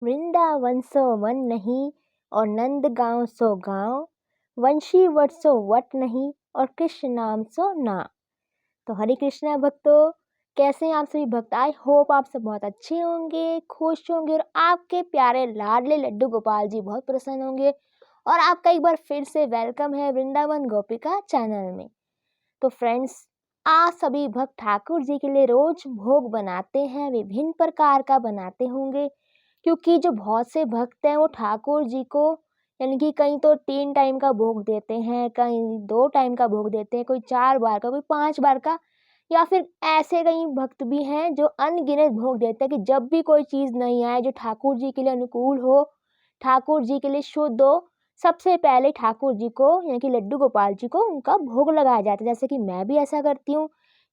Vrindavan so one नहीं और नंद गांव सो गांव, वंशी वट सो वट नहीं और कृष्ण नाम सो नाम। तो हरे कृष्णा भक्तों, कैसे हैं आप सभी भक्त। आई होप आप सब बहुत अच्छे होंगे, खुश होंगे और आपके प्यारे लाडले लड्डू गोपाल जी बहुत प्रसन्न होंगे। और आपका एक बार फिर से वेलकम है वृंदावन गोपिका चैनल में। तो फ्रेंड्स, आप सभी भक्त ठाकुर जी के लिए रोज भोग बनाते हैं, विभिन्न प्रकार का बनाते होंगे, क्योंकि जो बहुत से भक्त हैं वो ठाकुर जी को यानी कि कहीं तो 3 टाइम का भोग देते हैं, कहीं 2 टाइम का भोग देते हैं, कोई 4 बार का, कोई 5 बार का, या फिर ऐसे कई भक्त भी हैं जो अनगिनत भोग देते हैं कि जब भी कोई चीज़ नहीं आए जो ठाकुर जी के लिए अनुकूल हो, ठाकुर जी के लिए शुद्ध हो, सबसे पहले ठाकुर जी को यानी कि लड्डू गोपाल जी को उनका भोग लगाया जाता है। जैसे कि मैं भी ऐसा करती हूँ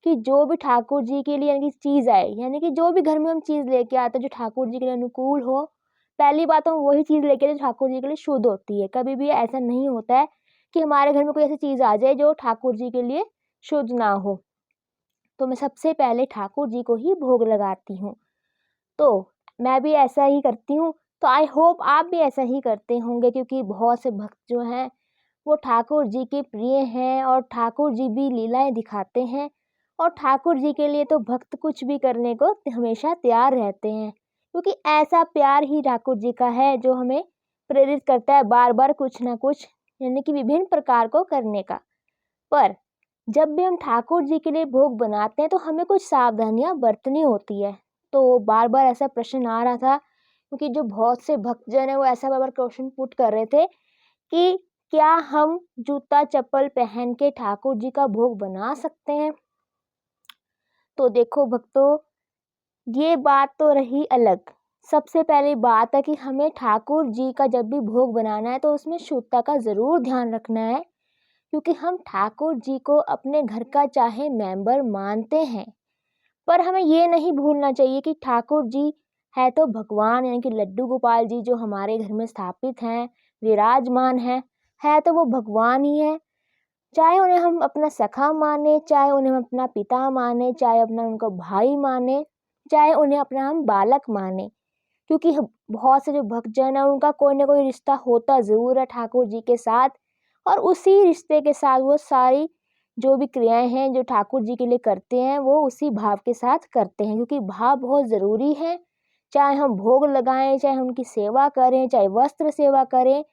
कि जो भी ठाकुर जी के लिए यानी कि चीज़ आए, यानी कि जो भी घर में हम चीज़ लेके आते हैं जो ठाकुर जी के लिए अनुकूल हो, पहली बात हम वही चीज़ लेके आते हैं जो ठाकुर जी के लिए शुद्ध होती है। कभी भी ऐसा नहीं होता है कि हमारे घर में कोई ऐसी चीज़ आ जाए जो ठाकुर जी के लिए शुद्ध ना हो। तो मैं सबसे पहले ठाकुर जी को ही भोग लगाती हूँ। तो मैं भी ऐसा ही करती हूँ। तो आई होप आप भी ऐसा ही करते होंगे, क्योंकि बहुत से भक्त जो हैं वो ठाकुर जी के प्रिय हैं और ठाकुर जी भी लीलाएं दिखाते हैं। और ठाकुर जी के लिए तो भक्त कुछ भी करने को हमेशा तैयार रहते हैं, क्योंकि ऐसा प्यार ही ठाकुर जी का है जो हमें प्रेरित करता है बार बार कुछ ना कुछ यानी कि विभिन्न प्रकार को करने का। पर जब भी हम ठाकुर जी के लिए भोग बनाते हैं तो हमें कुछ सावधानियां बरतनी होती है। तो बार बार ऐसा प्रश्न आ रहा था, क्योंकि जो बहुत से भक्तजन है वो ऐसा बार बार क्वेश्चन पुट कर रहे थे कि क्या हम जूता चप्पल पहन के ठाकुर जी का भोग बना सकते हैं। तो देखो भक्तों, ये बात तो रही अलग। सबसे पहली बात है कि हमें ठाकुर जी का जब भी भोग बनाना है तो उसमें शुद्धता का ज़रूर ध्यान रखना है, क्योंकि हम ठाकुर जी को अपने घर का चाहे मेंबर मानते हैं, पर हमें ये नहीं भूलना चाहिए कि ठाकुर जी है तो भगवान, यानी कि लड्डू गोपाल जी जो हमारे घर में स्थापित हैं, विराजमान है तो वो भगवान ही है। चाहे उन्हें हम अपना सखा माने, चाहे उन्हें हम अपना पिता माने, चाहे अपना उनका भाई माने, चाहे उन्हें अपना हम बालक माने, क्योंकि बहुत से जो भक्तजन है उनका कोई ना कोई रिश्ता होता ज़रूर है ठाकुर जी के साथ। और उसी रिश्ते के साथ वो सारी जो भी क्रियाएं हैं जो ठाकुर जी के लिए करते हैं वो उसी भाव के साथ करते हैं, क्योंकि भाव बहुत ज़रूरी है। चाहे हम भोग लगाएं, चाहे उनकी सेवा करें, चाहे वस्त्र सेवा करें,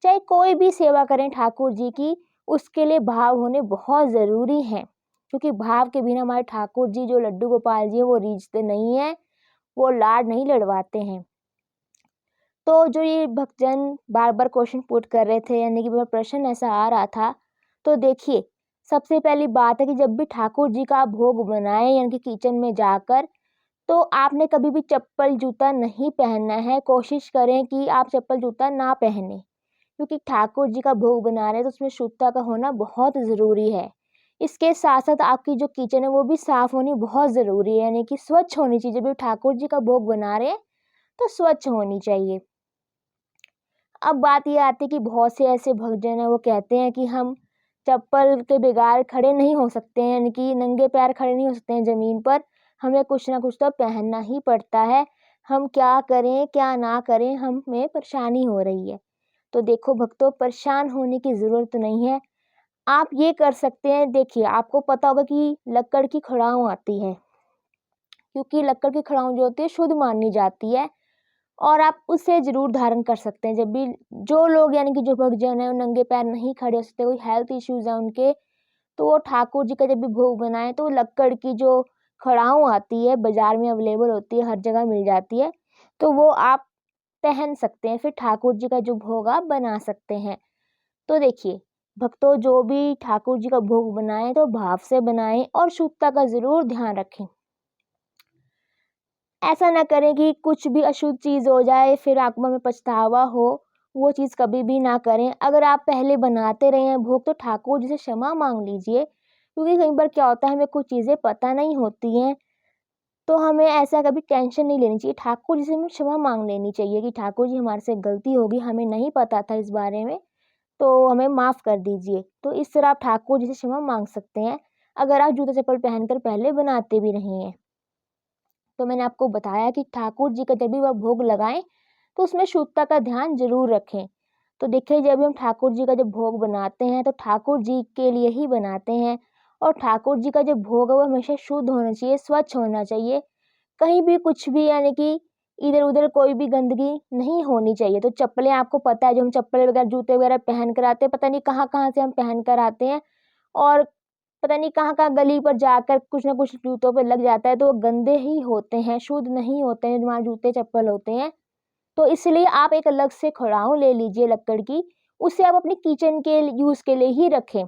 चाहे कोई भी सेवा करें ठाकुर जी की, उसके लिए भाव होने बहुत ज़रूरी हैं। क्योंकि भाव के बिना हमारे ठाकुर जी जो लड्डू गोपाल जी हैं वो रीझते नहीं हैं, वो लाड नहीं लड़वाते हैं। तो जो ये भक्तजन बार बार क्वेश्चन पुट कर रहे थे, यानी कि प्रश्न ऐसा आ रहा था, तो देखिए, सबसे पहली बात है कि जब भी ठाकुर जी का आप भोग बनाएं यानी कि किचन में जाकर, तो आपने कभी भी चप्पल जूता नहीं पहनना है। कोशिश करें कि आप चप्पल जूता ना पहने, क्योंकि ठाकुर जी का भोग बना रहे हैं तो उसमें शुद्धता का होना बहुत ज़रूरी है। इसके साथ साथ आपकी जो किचन है वो भी साफ़ होनी बहुत ज़रूरी है, यानी कि स्वच्छ होनी चाहिए। जब भी ठाकुर जी का भोग बना रहे हैं तो स्वच्छ होनी चाहिए। अब बात ये आती है कि बहुत से ऐसे भक्तजन हैं वो कहते हैं कि हम चप्पल के बगैर खड़े नहीं हो सकते हैं, यानी कि नंगे पैर खड़े नहीं हो सकते हैं ज़मीन पर, हमें कुछ ना कुछ तो पहनना ही पड़ता है। हम क्या करें क्या ना करें, हमें परेशानी हो रही है। तो देखो भक्तों, परेशान होने की ज़रूरत नहीं है। आप ये कर सकते हैं, देखिए आपको पता होगा कि लक्कड़ की खड़ाऊँ आती है, क्योंकि लक्कड़ की खड़ाऊँ जो होती है शुद्ध मानी जाती है, और आप उसे ज़रूर धारण कर सकते हैं। जब भी जो लोग यानी कि जो भक्तजन हैं वो नंगे पैर नहीं खड़े हो सकते, कोई हेल्थ इश्यूज़ हैं उनके, तो वो ठाकुर जी का जब भी भोग बनाएँ तो लक्कड़ की जो खड़ाऊँ आती है, बाज़ार में अवेलेबल होती है, हर जगह मिल जाती है, तो वो आप पहन सकते हैं। फिर ठाकुर जी का जो भोग आप बना सकते हैं। तो देखिए भक्तों, जो भी ठाकुर जी का भोग बनाएँ तो भाव से बनाएँ और शुद्धता का ज़रूर ध्यान रखें। ऐसा ना करें कि कुछ भी अशुद्ध चीज़ हो जाए फिर आपको में पछतावा हो, वो चीज़ कभी भी ना करें। अगर आप पहले बनाते रहे हैं भोग तो ठाकुर जी से क्षमा माँग लीजिए, क्योंकि कई बार क्या होता है हमें कुछ चीज़ें पता नहीं होती हैं, तो हमें ऐसा कभी टेंशन नहीं लेनी चाहिए। ठाकुर जी से हमें क्षमा माँग लेनी चाहिए कि ठाकुर जी हमारे से गलती हो गई, हमें नहीं पता था इस बारे में, तो हमें माफ़ कर दीजिए। तो इस तरह आप ठाकुर जी से क्षमा माँग सकते हैं, अगर आप जूता-चप्पल पहनकर पहले बनाते भी रहे हैं। तो मैंने आपको बताया कि ठाकुर जी का जब भी वह भोग लगाएँ, तो उसमें शुद्धता का ध्यान ज़रूर रखें। तो देखिए, जब हम ठाकुर जी का जब भोग बनाते हैं तो ठाकुर जी के लिए ही बनाते हैं, और ठाकुर जी का जो भोग है वो हमेशा शुद्ध होना चाहिए, स्वच्छ होना चाहिए। कहीं भी कुछ भी यानी कि इधर-उधर कोई भी गंदगी नहीं होनी चाहिए। तो चप्पलें, आपको पता है, जो हम चप्पल वगैरह, जूते वगैरह पहन कर आते हैं, पता नहीं कहाँ-कहाँ से हम पहन कर आते हैं, और पता नहीं कहाँ-कहाँ गली पर जाकर कुछ न कुछ जूतों पे लग जाता है, तो वो गंदे ही होते हैं, शुद्ध नहीं होते हैं, वहाँ जूते चप्पल होते हैं। तो इसलिए आप एक अलग से खड़ाऊँ ले लीजिए लक्कड़ की, उसे आप अपने किचन के यूज़ के लिए ही रखें।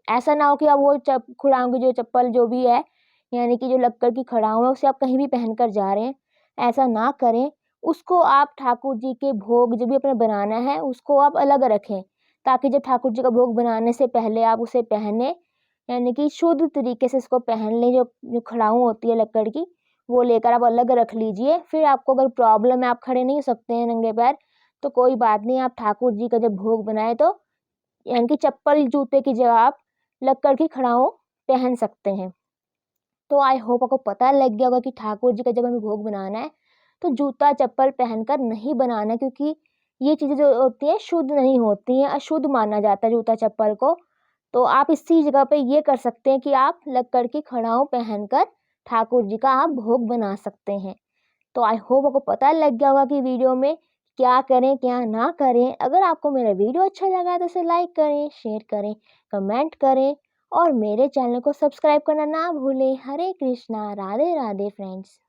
ऐसा ना हो कि आप वो खड़ाऊँ की जो चप्पल जो भी है, यानी कि जो लक्कड़ की खड़ाऊँ है, उसे आप कहीं भी पहन कर जा रहे हैं, ऐसा ना करें। उसको आप ठाकुर जी के भोग जो भी आपने बनाना है, उसको आप अलग रखें, ताकि जब ठाकुर जी का भोग बनाने से पहले आप उसे पहने, यानी कि शुद्ध तरीके से इसको पहन लें। जो जो खड़ाऊँ होती है लक्कड़ की, वो लेकर आप अलग रख लीजिए। फिर आपको अगर प्रॉब्लम है, आप खड़े नहीं हो सकते हैं नंगे पैर, तो कोई बात नहीं, आप ठाकुर जी का जब भोग बनाएँ तो यानी कि चप्पल, जूते की जगह आप लक्कड़ की खड़ाऊँ पहन सकते हैं। तो आई होप आपको पता लग गया होगा कि ठाकुर जी का जब हमें भोग बनाना है, तो जूता, चप्पल पहनकर नहीं बनाना, क्योंकि ये चीज़ें जो होती हैं शुद्ध नहीं होती हैं, अशुद्ध माना जाता है जूता, चप्पल को। तो आप इसी जगह पे ये कर सकते हैं कि आप लक्कड़ की खड़ाऊँ पहनकर ठाकुर जी का आप भोग बना सकते हैं। तो आई होप आपको पता लग गया होगा कि वीडियो में क्या करें, क्या ना करें। अगर आपको मेरा वीडियो अच्छा लगा तो इसे लाइक करें, शेयर करें, कमेंट करें, और मेरे चैनल को सब्सक्राइब करना ना भूलें। हरे कृष्णा, राधे राधे फ्रेंड्स।